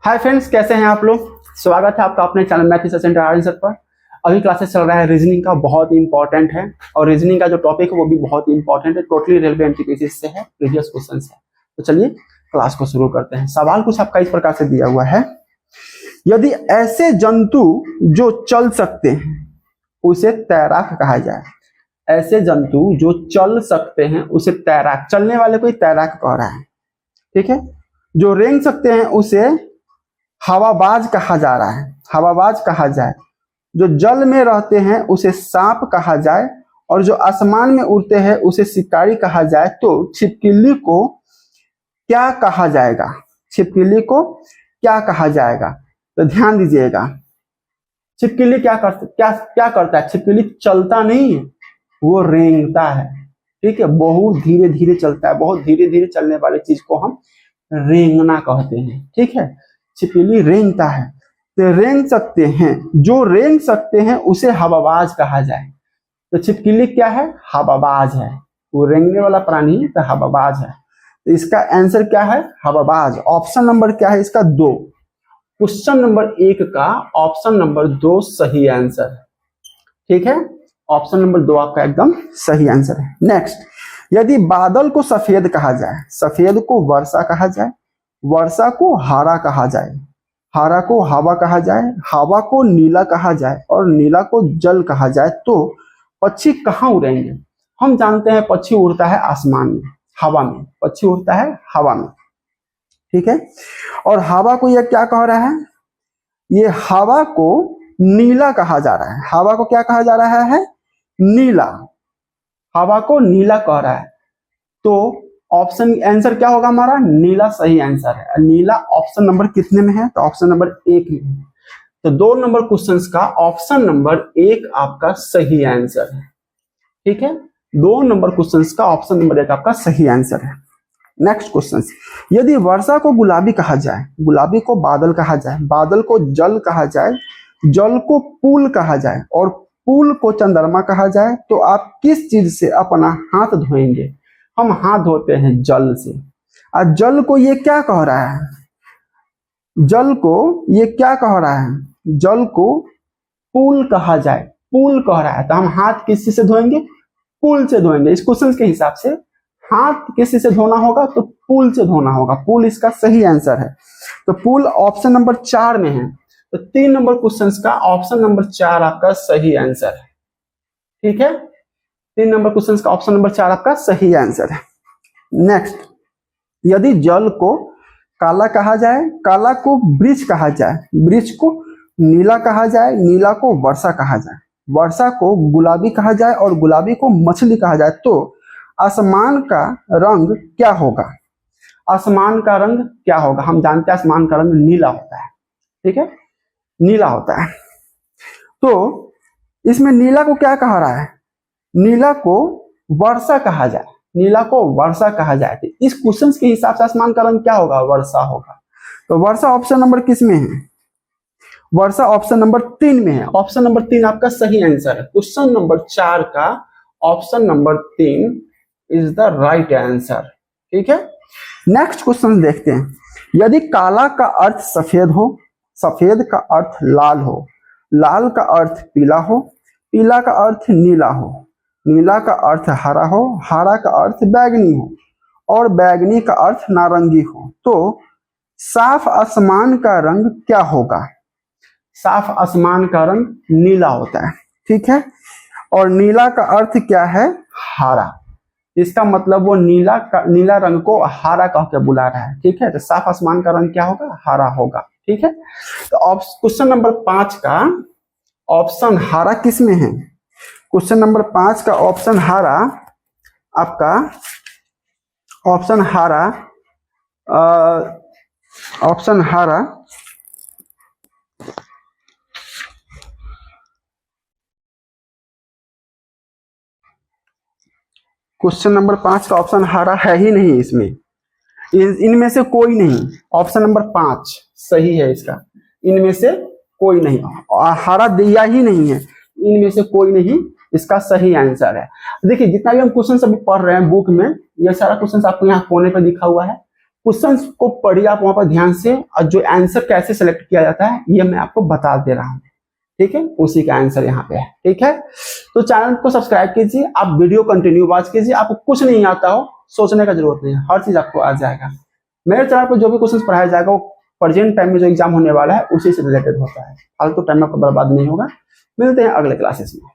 Hi friends, कैसे हैं आप लोग। स्वागत है आपका अपने channel math research centre answer पर। अभी क्लासेस चल रहा है रीजनिंग का, बहुत ही इंपॉर्टेंट है और रीजनिंग का जो टॉपिक है वो भी बहुत ही इंपॉर्टेंट है, टोटली रेलेवेंट बेसिस से है, प्रीवियस क्वेश्चन है। तो चलिए क्लास को शुरू करते हैं। सवाल कुछ आपका इस प्रकार से दिया हुआ है, यदि ऐसे जंतु जो चल सकते हैं उसे तैराक कहा जाए। ऐसे जंतु जो चल सकते हैं उसे तैराक, चलने वाले को ही तैराक कह रहा है, ठीक है। जो रेंग सकते हैं उसे हवाबाज कहा जा रहा है, हवाबाज कहा जाए। जो जल में रहते हैं उसे सांप कहा जाए और जो आसमान में उड़ते हैं उसे शिकारी कहा जाए। तो छिपकली को क्या कहा जाएगा? छिपकली को क्या कहा जाएगा? तो ध्यान दीजिएगा, छिपकली क्या करता है? छिपकली चलता नहीं है, वो रेंगता है, ठीक है। बहुत धीरे धीरे चलता है, बहुत धीरे धीरे चलने वाली चीज को हम रेंगना कहते हैं, ठीक है। छिपकली रेंगता है, तो रेंग सकते हैं, जो रेंग सकते हैं उसे हवाबाज कहा जाए। तो छिपकली क्या है? हवाबाज है, वो रेंगने वाला प्राणी है, तो हवाबाज है। तो इसका आंसर क्या है? हवाबाज। ऑप्शन नंबर क्या है इसका? 2। क्वेश्चन नंबर 1 का ऑप्शन नंबर 2 सही आंसर है, ठीक है। ऑप्शन नंबर 2 आपका एकदम सही आंसर है। नेक्स्ट, यदि बादल को सफेद कहा जाए, सफेद को वर्षा कहा जाए, वर्षा को हरा कहा जाए, हरा को हवा कहा जाए, हवा को नीला कहा जाए और नीला को जल कहा जाए, तो पक्षी कहाँ उड़ेंगे? हम जानते हैं पक्षी उड़ता है आसमान में, हवा में, पक्षी उड़ता है हवा में, ठीक है। और हवा को यह क्या कह रहा है? ये हवा को नीला कहा जा रहा है। हवा को क्या कहा जा रहा है? नीला। हवा को नीला कह रहा है, तो ऑप्शन आंसर क्या होगा हमारा? नीला सही आंसर है। नीला ऑप्शन नंबर कितने में है? तो ऑप्शन नंबर 1 में है। तो 2 नंबर क्वेश्चंस का ऑप्शन नंबर 1 आपका सही आंसर है, ठीक है। 2 नंबर क्वेश्चंस का ऑप्शन नंबर 1 आपका सही आंसर है। नेक्स्ट क्वेश्चन, यदि वर्षा को गुलाबी कहा जाए, गुलाबी को बादल कहा जाए, बादल को जल कहा जाए, जल को पुल कहा जाए और पुल को चंद्रमा कहा जाए, तो आप किस चीज से अपना हाथ धोएंगे? हम हाथ धोते हैं जल से। और जल को ये क्या कह रहा है? जल को ये क्या कह रहा है? जल को पुल कहा जाए, पुल कह रहा है, तो हम हाथ किस चीज से धोएंगे? पुल से धोएंगे। इस क्वेश्चन के हिसाब से हाथ किस चीज से धोना होगा? तो पुल से धोना होगा। पुल इसका सही आंसर है। तो पुल ऑप्शन नंबर 4 में है। तो 3 नंबर क्वेश्चन का ऑप्शन नंबर 4 आपका सही आंसर है, ठीक है। 3 नंबर क्वेश्चन का ऑप्शन नंबर 4 आपका सही आंसर है। नेक्स्ट, यदि जल को काला कहा जाए, काला को वृक्ष कहा जाए, वृक्ष को नीला कहा जाए, नीला को वर्षा कहा जाए, वर्षा को गुलाबी कहा जाए और गुलाबी को मछली कहा जाए, तो आसमान का रंग क्या होगा? आसमान का रंग क्या होगा? हम जानते हैं आसमान का रंग नीला होता है, ठीक है, नीला होता है। तो इसमें नीला को क्या कहा रहा है? नीला को वर्षा कहा जाए, नीला को वर्षा कहा जाए। तो इस क्वेश्चन के हिसाब से आसमान का रंग क्या होगा? वर्षा होगा। तो वर्षा ऑप्शन नंबर किस में है? वर्षा ऑप्शन नंबर 3 में है। ऑप्शन नंबर 3 आपका सही आंसर है। क्वेश्चन नंबर 4 का option number 3 is the right answer, ठीक है। नेक्स्ट क्वेश्चन देखते हैं, यदि काला का अर्थ सफेद हो, सफेद का अर्थ लाल हो, लाल का अर्थ पीला हो, पीला का अर्थ नीला हो, नीला का अर्थ हरा हो, हरा का अर्थ बैगनी हो और बैगनी का अर्थ नारंगी हो, तो साफ आसमान का रंग क्या होगा? साफ आसमान का रंग नीला होता है, ठीक है। और नीला का अर्थ क्या है? हरा। इसका मतलब वो नीला रंग को हरा कह के बुला रहा है, ठीक है। तो साफ आसमान का रंग क्या होगा? हरा होगा, ठीक है। तो क्वेश्चन नंबर 5 का ऑप्शन हरा किस में है? क्वेश्चन नंबर 5 का ऑप्शन हरा आपका, ऑप्शन हरा, ऑप्शन हरा क्वेश्चन नंबर 5 का ऑप्शन हरा है ही नहीं इसमें, इनमें से कोई नहीं। ऑप्शन नंबर 5 सही है इसका, इनमें से कोई नहीं, हरा दिया ही नहीं है, इनमें से कोई नहीं इसका सही आंसर है। देखिए जितना भी हम क्वेश्चन अभी पढ़ रहे हैं बुक में, ये सारा क्वेश्चन आपको यहाँ कोने पे दिखा हुआ है, क्वेश्चंस को पढ़िए आप वहां पर ध्यान से, और जो आंसर कैसे सेलेक्ट किया जाता है ये मैं आपको बता दे रहा हूँ, ठीक है। उसी का आंसर यहाँ पे है, ठीक है। तो चैनल को सब्सक्राइब कीजिए, आप वीडियो कंटिन्यू वॉच कीजिए। आपको कुछ नहीं आता हो सोचने का जरूरत नहीं है, हर चीज आपको आ जाएगा। मेरे चैनल पर जो भी क्वेश्चन पढ़ाया जाएगा वो प्रेजेंट टाइम में जो एग्जाम होने वाला है उसी से रिलेटेड होता है, फालतू टाइम आपको बर्बाद नहीं होगा। मिलते हैं अगले क्लासेस में।